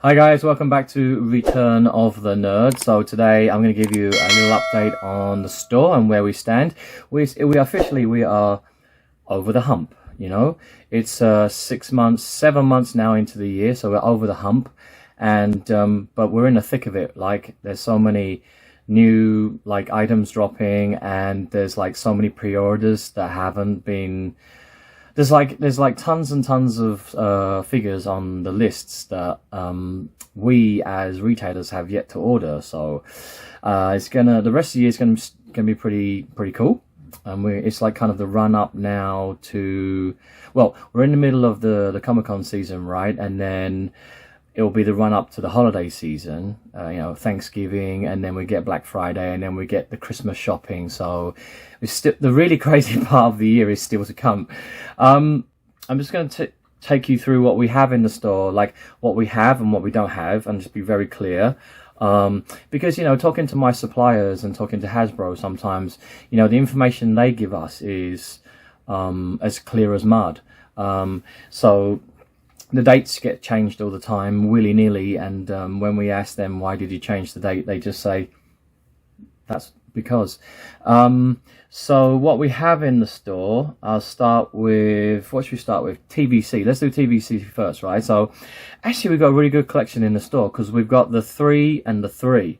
Hi guys, welcome back to Return of the Nerd. So today I'm going to give you a little update on the store and where we stand. We are over the hump, you know. It's 7 months now into the year, so we're over the hump. And but we're in the thick of it. Like, there's so many new items dropping, and there's so many pre-orders that haven't been. There's tons and tons of figures on the lists that we as retailers have yet to order. So the rest of the year is gonna be pretty cool. It's like kind of the run up now to, well, we're in the middle of the Comic-Con season, right? And then it'll be the run up to the holiday season, Thanksgiving, and then we get Black Friday, and then we get the Christmas shopping. So the really crazy part of the year is still to come. I'm just going to take you through what we have in the store, like what we have and what we don't have, and just be very clear. Because, talking to my suppliers and talking to Hasbro, sometimes, the information they give us is as clear as mud. So the dates get changed all the time, willy-nilly, and when we ask them, why did you change the date, they just say, that's because. So what we have in the store, I'll start with, what should we start with? TVC. Let's do TVC first, right? So actually we've got a really good collection in the store, because we've got the 3 and the 3.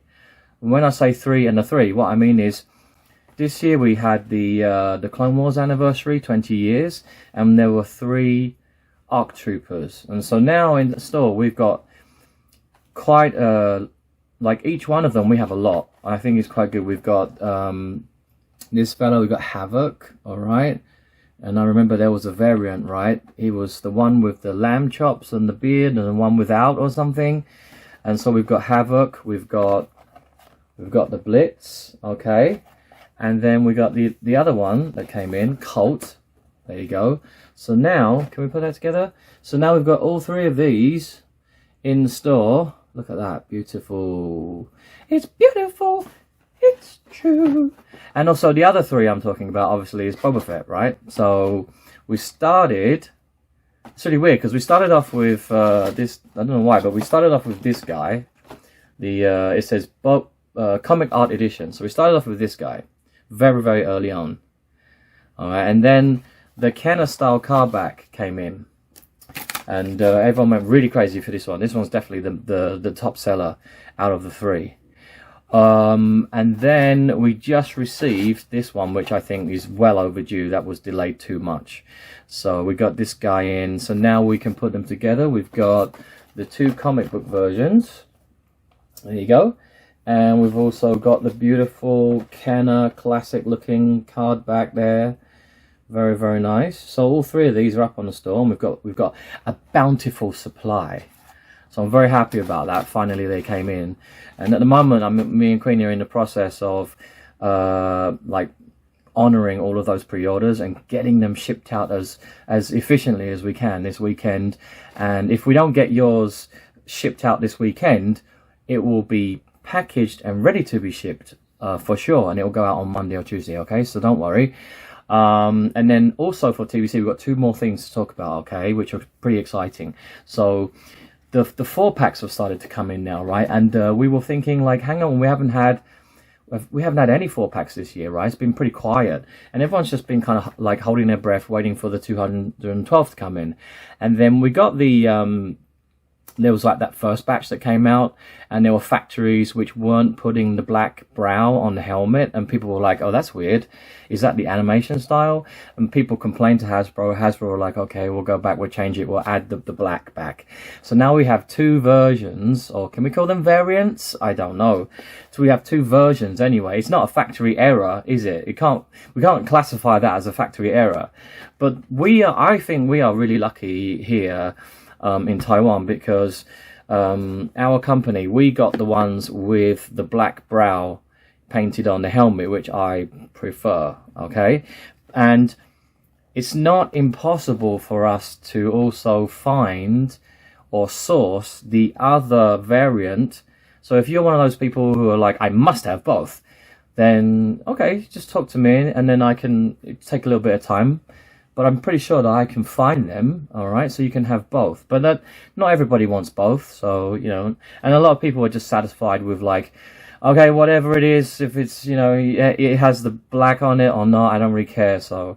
When I say 3 and the 3, what I mean is, this year we had the Clone Wars anniversary, 20 years, and there were 3 ARC Troopers. And so now in the store we've got quite each one of them we have a lot. I think it's quite good. We've got this fellow, we've got Havoc, alright, and I remember there was a variant, right? He was the one with the lamb chops and the beard, and the one without or something. And so we've got Havoc, we've got the Blitz, okay, and then we got the other one that came in, Colt. There you go. So now, can we put that together? So now we've got all 3 of these in the store. Look at that, beautiful. It's beautiful, it's true. And also the other 3 I'm talking about, obviously, is Boba Fett, right? So we started, it's really weird, because we started off with this, I don't know why, but we started off with this guy. It says Comic Art Edition. So we started off with this guy, very, very early on. Alright, and then the Kenner style card back came in, and everyone went really crazy for this one. This one's definitely the top seller out of the 3. And then we just received this one, which I think is well overdue. That was delayed too much. So we got this guy in, so now we can put them together. We've got the 2 comic book versions. There you go. And we've also got the beautiful Kenner classic looking card back there. Very, very nice. So all 3 of these are up on the store, and we've got a bountiful supply. So I'm very happy about that. Finally, they came in, and at the moment, me and Queenie are in the process of honoring all of those pre-orders and getting them shipped out as efficiently as we can this weekend. And if we don't get yours shipped out this weekend, it will be packaged and ready to be shipped for sure, and it will go out on Monday or Tuesday. Okay, so don't worry. And then also for TVC, we've got 2 more things to talk about, okay, which are pretty exciting. So the 4-packs have started to come in now, right? And we were thinking, hang on, we haven't had any 4-packs this year, right? It's been pretty quiet, and everyone's just been kind of holding their breath, waiting for the 212 to come in. And then we got there was that first batch that came out, and there were factories which weren't putting the black brow on the helmet, and people were like, oh, that's weird, is that the animation style? And people complained to Hasbro were like, okay, we'll go back, we'll change it, we'll add the black back. So now we have 2 versions, or can we call them variants? I don't know. So we have 2 versions anyway. It's not a factory error, is it? We can't classify that as a factory error. But I think we are really lucky here in Taiwan, because our company, we got the ones with the black brow painted on the helmet, which I prefer, okay? And it's not impossible for us to also find or source the other variant. So if you're one of those people who are like, I must have both, then okay, just talk to me, and then I can take a little bit of time, but I'm pretty sure that I can find them. All right, so you can have both, but that not everybody wants both. So you know, and a lot of people are just satisfied with like, okay, whatever it is, if it's, you know, it has the black on it or not, I don't really care. So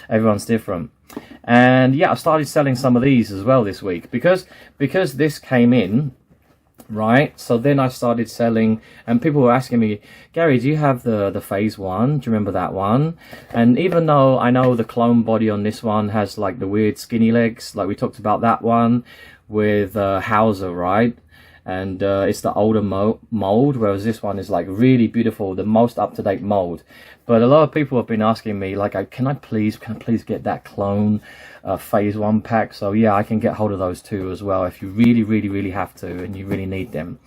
everyone's different. And yeah, I started selling some of these as well this week because this came in, right? So then I started selling, and people were asking me, Gary, do you have the phase one? Do you remember that one? And even though I know the clone body on this one has like the weird skinny legs, like we talked about that one with Hauser, right? And it's the older mold, whereas this one is like really beautiful, the most up-to-date mold. But a lot of people have been asking me like, can I please get that clone phase one pack? So yeah, I can get hold of those too as well if you really have to and you really need them.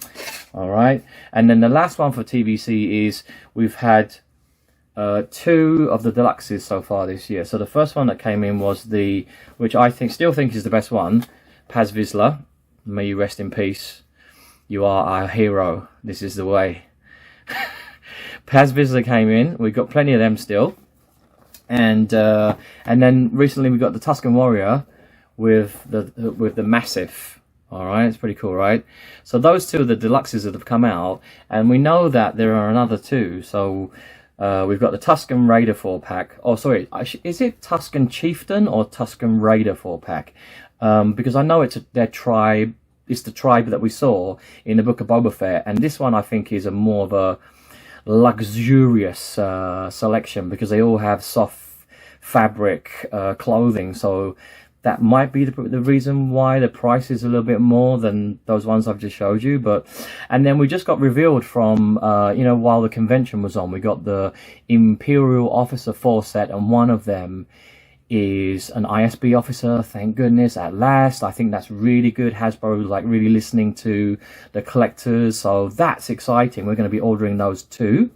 All right, and then the last one for TBC is we've had 2 of the deluxes so far this year. So the first one that came in was which I still think is the best one, Paz Vizsla. May you rest in peace. You are our hero. This is the way. Paz Vizsla came in. We've got plenty of them still. And then recently we got the Tuscan Warrior with the Massive. All right, it's pretty cool, right? So those 2 are the deluxes that have come out, and we know that there are another 2. So we've got the Tuscan Raider 4-pack. Oh, sorry, is it Tuscan Chieftain or Tuscan Raider 4-pack? Because I know it's their tribe. It's the tribe that we saw in the Book of Boba Fett, and this one I think is more of a luxurious selection because they all have soft fabric clothing, so that might be the reason why the price is a little bit more than those ones I've just showed you. And then we just got revealed from you know, while the convention was on, we got the Imperial Officer 4 set, and one of them is an ISB officer. Thank goodness, at last. I think that's really good. Hasbro is like really listening to the collectors, so that's exciting. We're going to be ordering those too.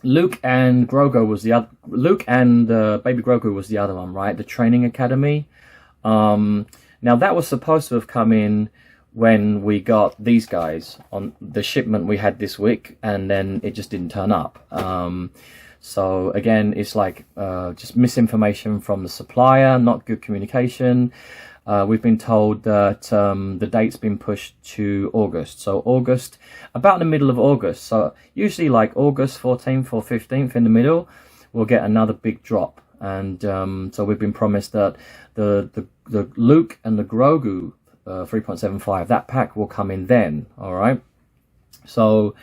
Luke and Grogu was the other. Luke and Baby Grogu was the other one, right? The Training Academy. Now that was supposed to have come in when we got these guys on the shipment we had this week, and then it just didn't turn up. So again, it's like just misinformation from the supplier, not good communication. We've been told that the date's been pushed to August. So August, about the middle of August. So usually like August 14th or 15th in the middle, we'll get another big drop. And so we've been promised that the Luke and the Grogu 3.75, that pack will come in then. All right. So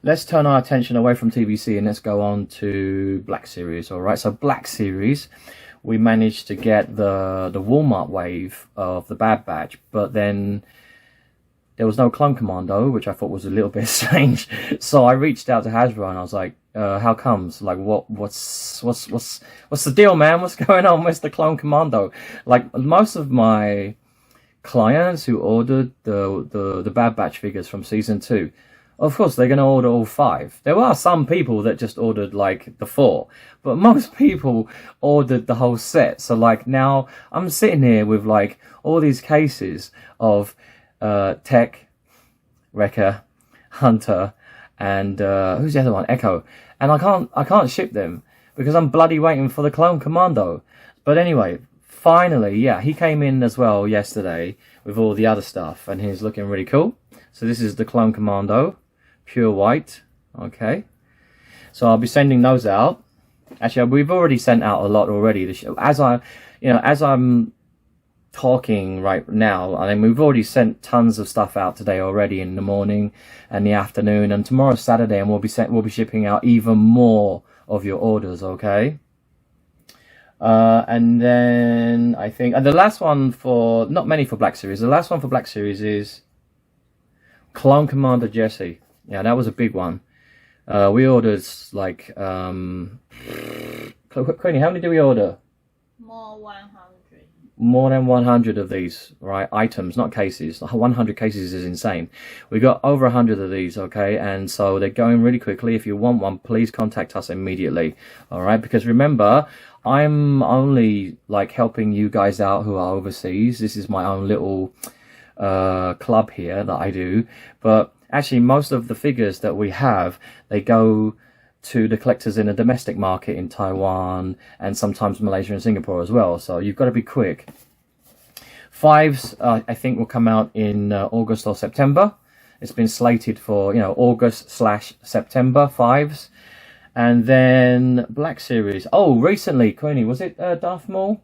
let's turn our attention away from TBC and let's go on to Black Series. All right, so Black Series, we managed to get the Walmart wave of the Bad Batch, but then there was no Clone Commando, which I thought was a little bit strange. So I reached out to Hasbro and I was like, how comes? Like, what's the deal, man? What's going on? Where's the Clone Commando? Like, most of my clients who ordered the Bad Batch figures from season 2, of course, they're going to order all 5. There are some people that just ordered, like, the 4. But most people ordered the whole set. So, like, now I'm sitting here with, like, all these cases of Tech, Wrecker, Hunter, and who's the other one? Echo. And I can't ship them because I'm bloody waiting for the Clone Commando. But anyway, finally, yeah, he came in as well yesterday with all the other stuff. And he's looking really cool. So this is the Clone Commando. Pure white. Okay, so I'll be sending those out. Actually, we've already sent out a lot already. As I'm talking right now, I mean, we've already sent tons of stuff out today already in the morning and the afternoon, and tomorrow's Saturday, and we'll be shipping out even more of your orders. Okay. And then I think, and the last one for, not many for Black Series. The last one for Black Series is Clone Commander Jesse. Yeah, that was a big one. We ordered like Queenie, how many do we order? More than 100 of these, right? Items, not cases. 100 cases is insane. We got over 100 of these, okay? And so they're going really quickly. If you want one, please contact us immediately, all right? Because remember, I'm only like helping you guys out who are overseas. This is my own little club here that I do, but actually most of the figures that we have, they go to the collectors in the domestic market in Taiwan and sometimes Malaysia and Singapore as well. So you've got to be quick. 5s, I think, will come out in August or September. It's been slated for, you know, August/September, 5s. And then Black Series. Oh, recently, Queenie, was it Darth Maul?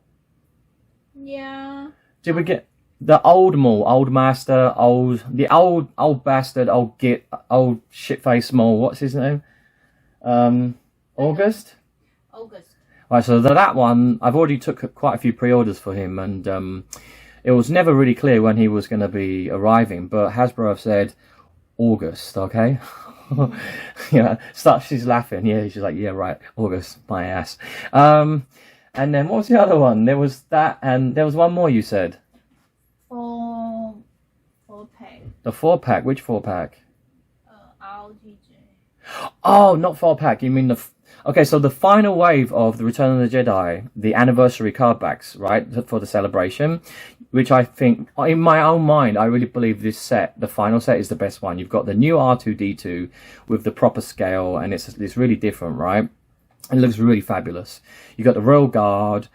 Yeah. Did we get the old Maul, old master, the old bastard, old git, old shitface Maul? What's his name? August. Right, so that one, I've already took quite a few pre-orders for him, and it was never really clear when he was going to be arriving. But Hasbro have said August, okay? Yeah, she's laughing. Yeah, she's like, yeah, right, August, my ass. And then what was the other one? There was that, and there was one more. You said 4-pack. The 4-pack. Which 4-pack? RGJ. Oh, not 4-pack. You mean okay, so the final wave of the Return of the Jedi, the anniversary card backs, right, for the celebration, which I think, in my own mind, I really believe this set, the final set, is the best one. You've got the new R2-D2 with the proper scale, and it's really different, right? It looks really fabulous. You've got the Royal Guard.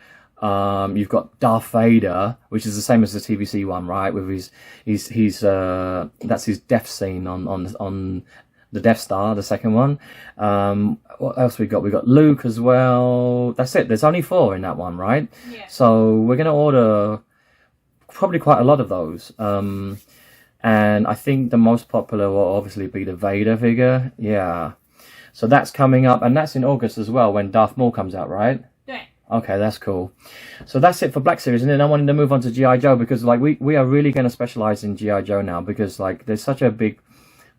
You've got Darth Vader, which is the same as the TVC one, right? With his that's his death scene on the Death Star, the second one. What else we got? We got Luke as well. That's it. There's only 4 in that one, right? Yeah. So we're gonna order probably quite a lot of those. And I think the most popular will obviously be the Vader figure. Yeah. So that's coming up, and that's in August as well when Darth Maul comes out, right? Yeah. Okay, that's cool. So that's it for Black Series, and then I wanted to move on to G.I. Joe, because like we are really going to specialize in G.I. Joe now, because like there's such a big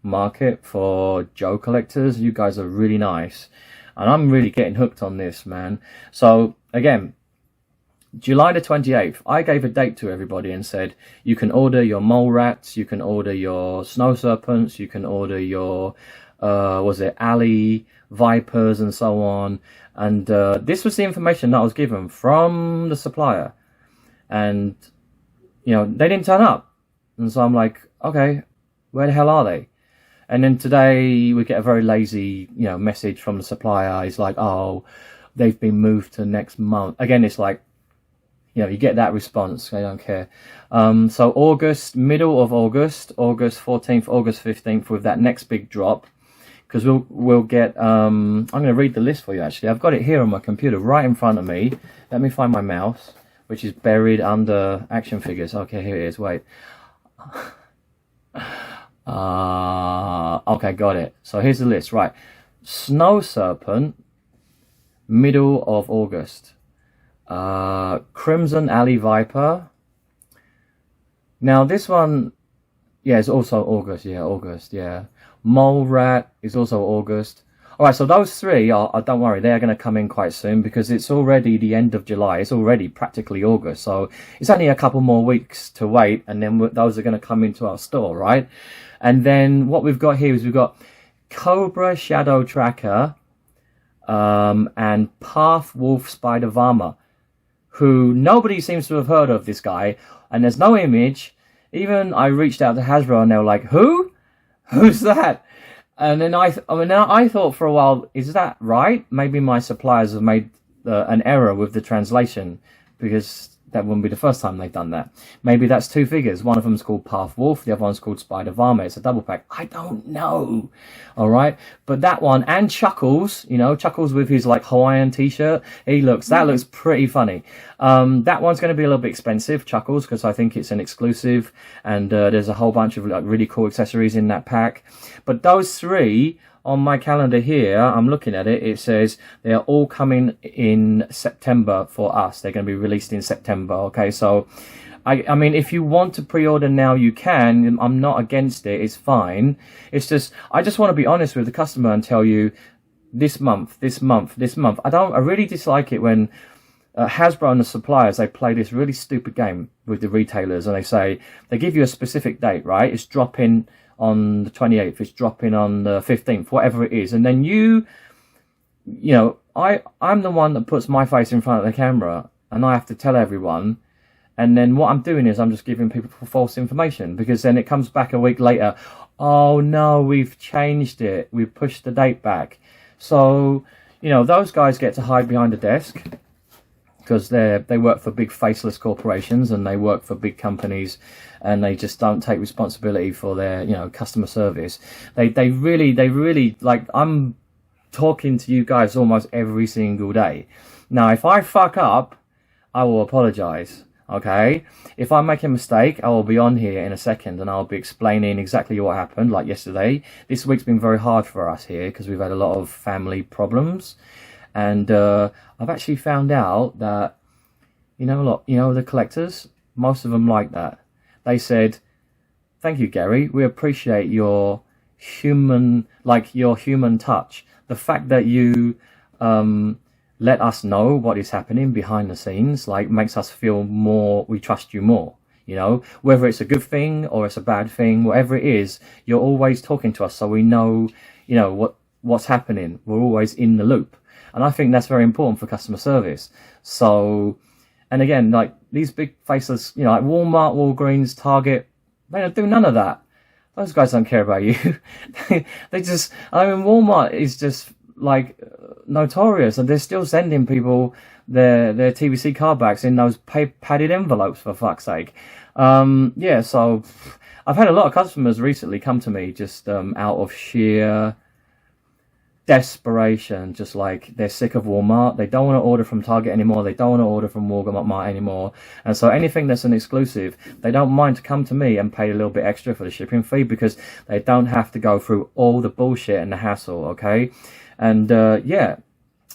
market for Joe collectors. You guys are really nice, and I'm really getting hooked on this, man. So again, July the 28th, I gave a date to everybody and said you can order your mole rats, you can order your snow serpents, you can order your alley vipers and so on. And this was the information that I was given from the supplier, and you know, they didn't turn up, and so I'm like, okay, where the hell are they? And then today we get a very lazy, you know, message from the supplier. He's like, oh, they've been moved to next month. Again, it's like, you know, you get that response. They don't care. So August, middle of August, August 14th, August 15th, with that next big drop. Because we'll get, I'm going to read the list for you, actually. I've got it here on my computer right in front of me. Let me find my mouse, which is buried under action figures. Okay, here it is. Wait. Okay, got it. So here's the list, right? Snow Serpent, middle of August. Crimson Alley Viper. Now this one, yeah, it's also August. Yeah, August. Yeah. Mole Rat is also August. All right, so those 3 are, don't worry, they are going to come in quite soon, because it's already the end of July. It's already practically August, so it's only a couple more weeks to wait, and then those are going to come into our store, right? And then what we've got here is we've got Cobra Shadow Tracker and Path Wolf Spider Varma, who nobody seems to have heard of, this guy, and there's no image. Even I reached out to Hasbro and they were like, who? Who's that? And then I thought for a while, is that right? Maybe my suppliers have made an error with the translation, because that wouldn't be the first time they've done that. Maybe that's 2 figures. One of them's called Path Wolf, the other one's called Spider Varma. It's a double pack. I don't know. All right, but that one, and Chuckles, you know, Chuckles with his like Hawaiian t-shirt. That looks pretty funny. That one's going to be a little bit expensive, Chuckles, because I think it's an exclusive, and there's a whole bunch of like really cool accessories in that pack. But those 3 on my calendar here, I'm looking at it, it says they are all coming in September for us. They're going to be released in September. Okay, so I mean, if you want to pre-order now, you can. I'm not against it. It's fine. It's just, I just want to be honest with the customer and tell you this month. I really dislike it when Hasbro and the suppliers, they play this really stupid game with the retailers, and they give you a specific date, right? It's dropping on the 28th, it's dropping on the 15th, whatever it is. And then you know, I'm the one that puts my face in front of the camera, and I have to tell everyone. And then what I'm doing is I'm just giving people false information, because then it comes back a week later. Oh no, we've changed it. We've pushed the date back. So, you know, those guys get to hide behind a desk because they work for big faceless corporations and they work for big companies, and they just don't take responsibility for their, you know, customer service. They really, like, I'm talking to you guys almost every single day. Now, if I fuck up, I will apologize. Okay, if I make a mistake, I will be on here in a second and I'll be explaining exactly what happened, like yesterday. This week's been very hard for us here because we've had a lot of family problems, and I've actually found out that, you know, the collectors, most of them like that. They said, "Thank you, Gary. We appreciate your human touch. The fact that you let us know what is happening behind the scenes, like, makes us feel more, we trust you more, you know, whether it's a good thing or it's a bad thing, whatever it is, you're always talking to us so we know, you know, what's happening. We're always in the loop." And I think that's very important for customer service. So, and again, like, these big faceless, you know, like Walmart, Walgreens, Target, they don't do none of that. Those guys don't care about you. they just, I mean, Walmart is just, like, notorious, and they're still sending people their TVC card backs in those padded envelopes, for fuck's sake. Yeah, so I've had a lot of customers recently come to me just out of sheer desperation, just like they're sick of Walmart. They don't want to order from Target anymore. They don't want to order from Walmart anymore. And so anything that's an exclusive, they don't mind to come to me and pay a little bit extra for the shipping fee because they don't have to go through all the bullshit and the hassle, okay? And yeah,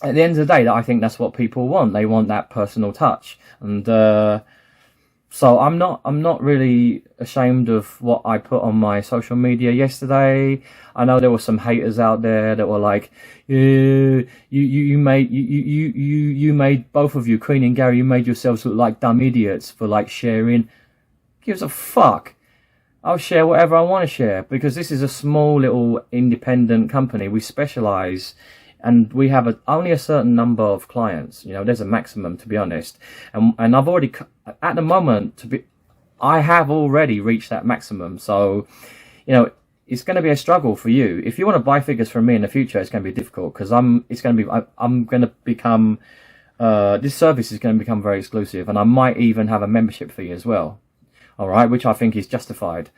at the end of the day, I think that's what people want. They want that personal touch. And so I'm not really ashamed of what I put on my social media yesterday. I know there were some haters out there that were like, yeah, you made, both of you, Queen and Gary, you made yourselves look like dumb idiots for, like, sharing. Gives a fuck. I'll share whatever I want to share because this is a small little independent company. We specialize, and we have only a certain number of clients. You know, there's a maximum, to be honest. And I've already, at the moment, I have already reached that maximum. So, you know, it's going to be a struggle for you. If you want to buy figures from me in the future, it's going to be difficult because I'm going to become, this service is going to become very exclusive, and I might even have a membership fee as well. All right, which I think is justified.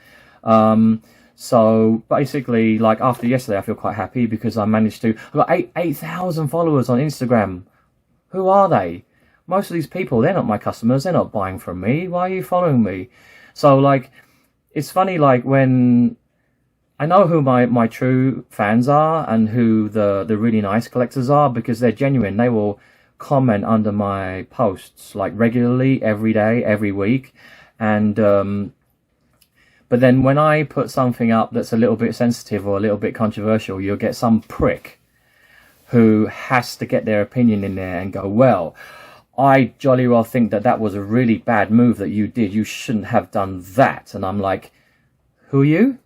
So basically, like, after yesterday, I feel quite happy because I managed to. I've got 8,000 followers on Instagram. Who are they? Most of these people, they're not my customers. They're not buying from me. Why are you following me? So, like, it's funny, like, when I know who my true fans are and who the really nice collectors are because they're genuine. They will comment under my posts, like, regularly, every day, every week. And but then when I put something up that's a little bit sensitive or a little bit controversial, you'll get some prick who has to get their opinion in there and go, well, I jolly well think that was a really bad move that you did. You shouldn't have done that. And I'm like, who are you?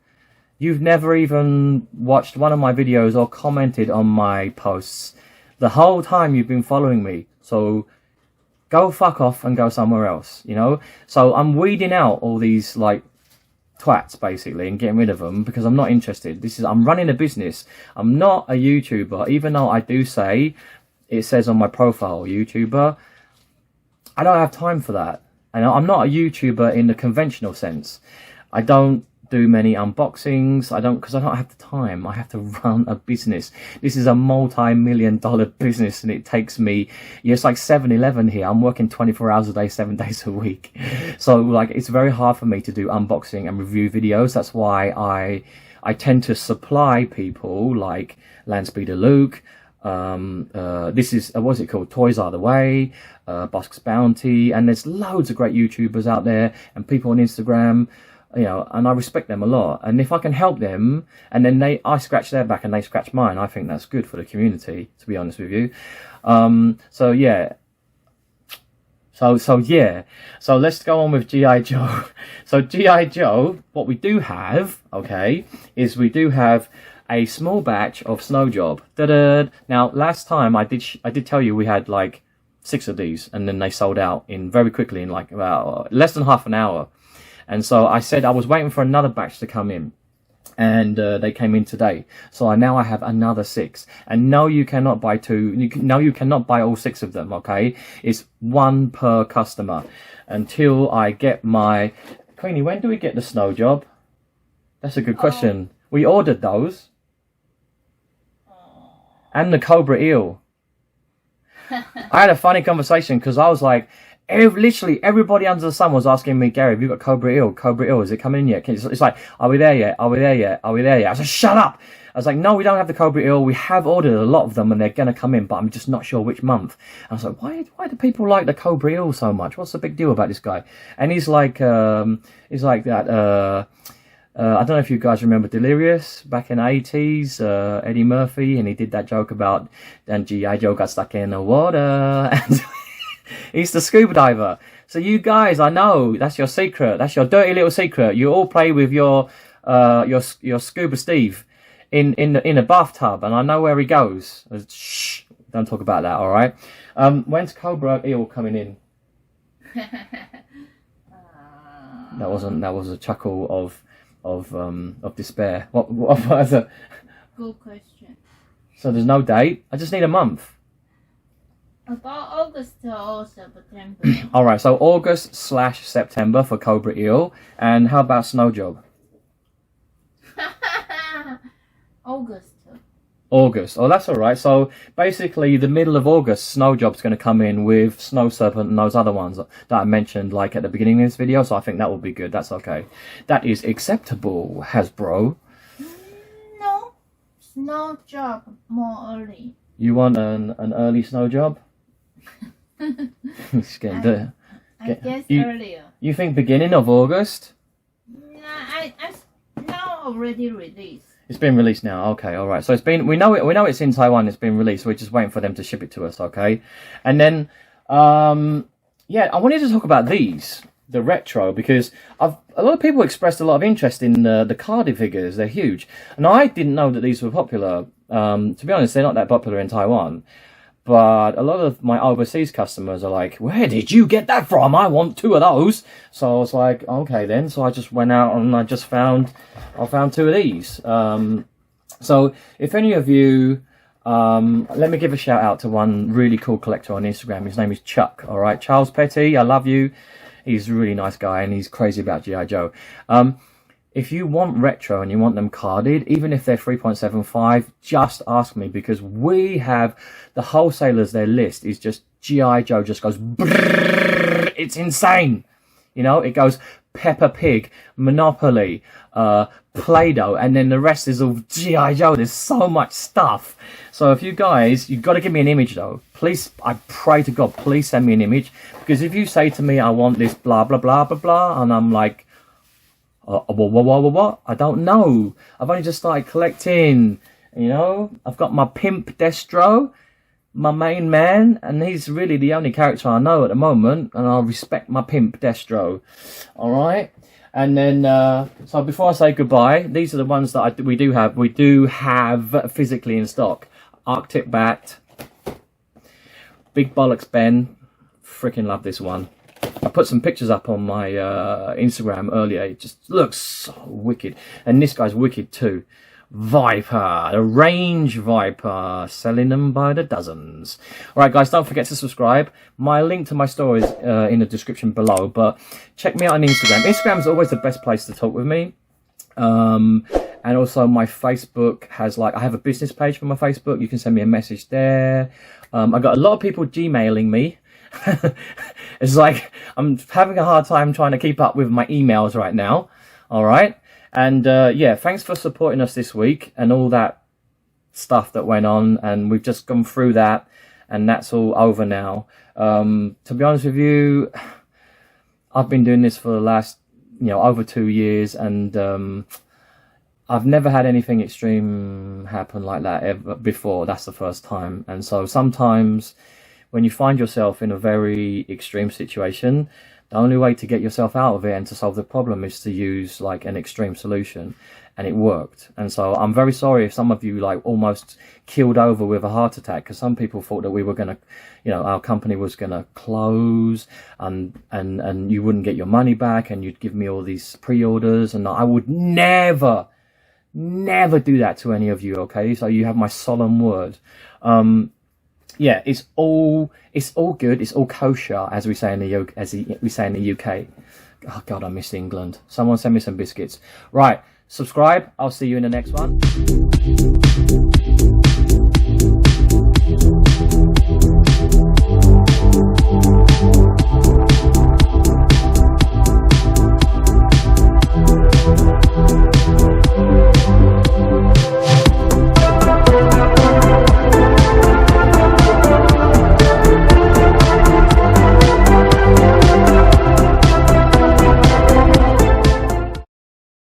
You've never even watched one of my videos or commented on my posts the whole time you've been following me. So go fuck off and go somewhere else, you know? So I'm weeding out all these, like, twats, basically, and getting rid of them because I'm not interested. I'm running a business. I'm not a YouTuber, even though I do say, it says on my profile, YouTuber. I don't have time for that. And I'm not a YouTuber in the conventional sense. I don't do many unboxings. Because I don't have the time. I have to run a business. This is a multi-million-dollar business, and it takes me, it's like 7-Eleven here. I'm working 24 hours a day, 7 days a week. So, like, it's very hard for me to do unboxing and review videos. That's why I tend to supply people like Landspeeder Luke. This is, what's it called? Toys Are the Way, Bosk's Bounty, and there's loads of great YouTubers out there and people on Instagram. You know, and I respect them a lot. And if I can help them, and then I scratch their back and they scratch mine, I think that's good for the community, to be honest with you. So yeah. So yeah. So let's go on with G.I. Joe. So G.I. Joe, what we do have, okay, is we do have a small batch of Snow Job. Da-da. Now, last time I did tell you we had like 6 of these, and then they sold out very quickly in like about less than half an hour. And so I said I was waiting for another batch to come in. and they came in today. So now I have another 6. And no, you cannot buy 2. No, you cannot buy all 6 of them. Okay, it's 1 per customer until I get my. Queenie, when do we get the snow job? That's a good question. We ordered those. And the cobra eel. I had a funny conversation because I was like, literally everybody under the sun was asking me, Gary, have you got cobra eel? Cobra eel, is it coming in yet? It's like, are we there yet? Are we there yet? Are we there yet? I was like, shut up. I was like, no, we don't have the cobra eel. We have ordered a lot of them and they're going to come in, but I'm just not sure which month. I was like, why do people like the cobra eel so much? What's the big deal about this guy? And he's like that, I don't know if you guys remember Delirious back in the 80s, Eddie Murphy, and he did that joke about, and G.I. Joe got stuck in the water, and he's the scuba diver. So you guys, I know, that's your secret, that's your dirty little secret. You all play with your scuba Steve in a bathtub, and I know where he goes. Shh, don't talk about that, alright? When's Cobra Eel coming in? That was a chuckle of despair. What was it? Good question. So there's no date. I just need a month. About August or September. All right. So August/September for Cobra Eel, and how about Snow Job? August. August. Oh, that's all right. So basically, the middle of August, Snow Job's going to come in with Snow Serpent and those other ones that I mentioned, like at the beginning of this video. So I think that will be good. That's okay. That is acceptable, Hasbro. No, Snow Job more early. You want an early Snow Job? It's getting there. I guess earlier. You think beginning of August? Nah, I now already released. It's been released now. Okay, all right. So it's been. We know it's in Taiwan. It's been released. We're just waiting for them to ship it to us. Okay, and then yeah, I wanted to talk about these, the retro, because a lot of people expressed a lot of interest in the Cardi figures. They're huge, and I didn't know that these were popular. To be honest, they're not that popular in Taiwan. But a lot of my overseas customers are like, where did you get that from? I want 2 of those. So I was like, okay then. So I just went out and I found 2 of these. So if any of you, let me give a shout out to one really cool collector on Instagram. His name is Chuck. All right, Charles Petty. I love you. He's a really nice guy and he's crazy about G.I. Joe. If you want retro and you want them carded, even if they're 3.75, just ask me, because we have the wholesalers, their list is just G.I. Joe just goes brrrr, it's insane. You know, it goes Peppa Pig, Monopoly, Play-Doh, and then the rest is all G.I. Joe. There's so much stuff. So if you guys, you've got to give me an image though. Please, I pray to God, please send me an image, because if you say to me, I want this blah, blah, blah, blah, blah, and I'm like, what? I don't know. I've only just started collecting, you know. I've got my pimp Destro, my main man, and he's really the only character I know at the moment, and I respect my pimp Destro. All right. And then, so before I say goodbye, these are the ones that we do have physically in stock. Arctic Bat, Big Bollocks Ben, freaking love this one. I put some pictures up on my Instagram earlier. It just looks so wicked. And this guy's wicked too. Viper, the Range Viper, selling them by the dozens. Alright guys, don't forget to subscribe. My link to my store is in the description below. But check me out on Instagram. Instagram is always the best place to talk with me. And also my Facebook has, like, I have a business page for my Facebook. You can send me a message there. I got a lot of people Gmailing me. It's like I'm having a hard time trying to keep up with my emails right now. All right, and yeah, thanks for supporting us this week and all that stuff that went on, and we've just gone through that, and that's all over now. To be honest with you, I've been doing this for the last, over 2 years, and I've never had anything extreme happen like that ever before. That's the first time, and so sometimes when you find yourself in a very extreme situation, the only way to get yourself out of it and to solve the problem is to use like an extreme solution, and it worked. And so I'm very sorry if some of you like almost killed over with a heart attack, because some people thought that we were gonna, our company was gonna close, and you wouldn't get your money back, and you'd give me all these pre-orders, and I would never Never do that to any of you, okay? So you have my solemn word. Yeah, it's all good. It's all kosher, as we say in the UK. Oh God, I miss England. Someone send me some biscuits. Right, subscribe. I'll see you in the next one.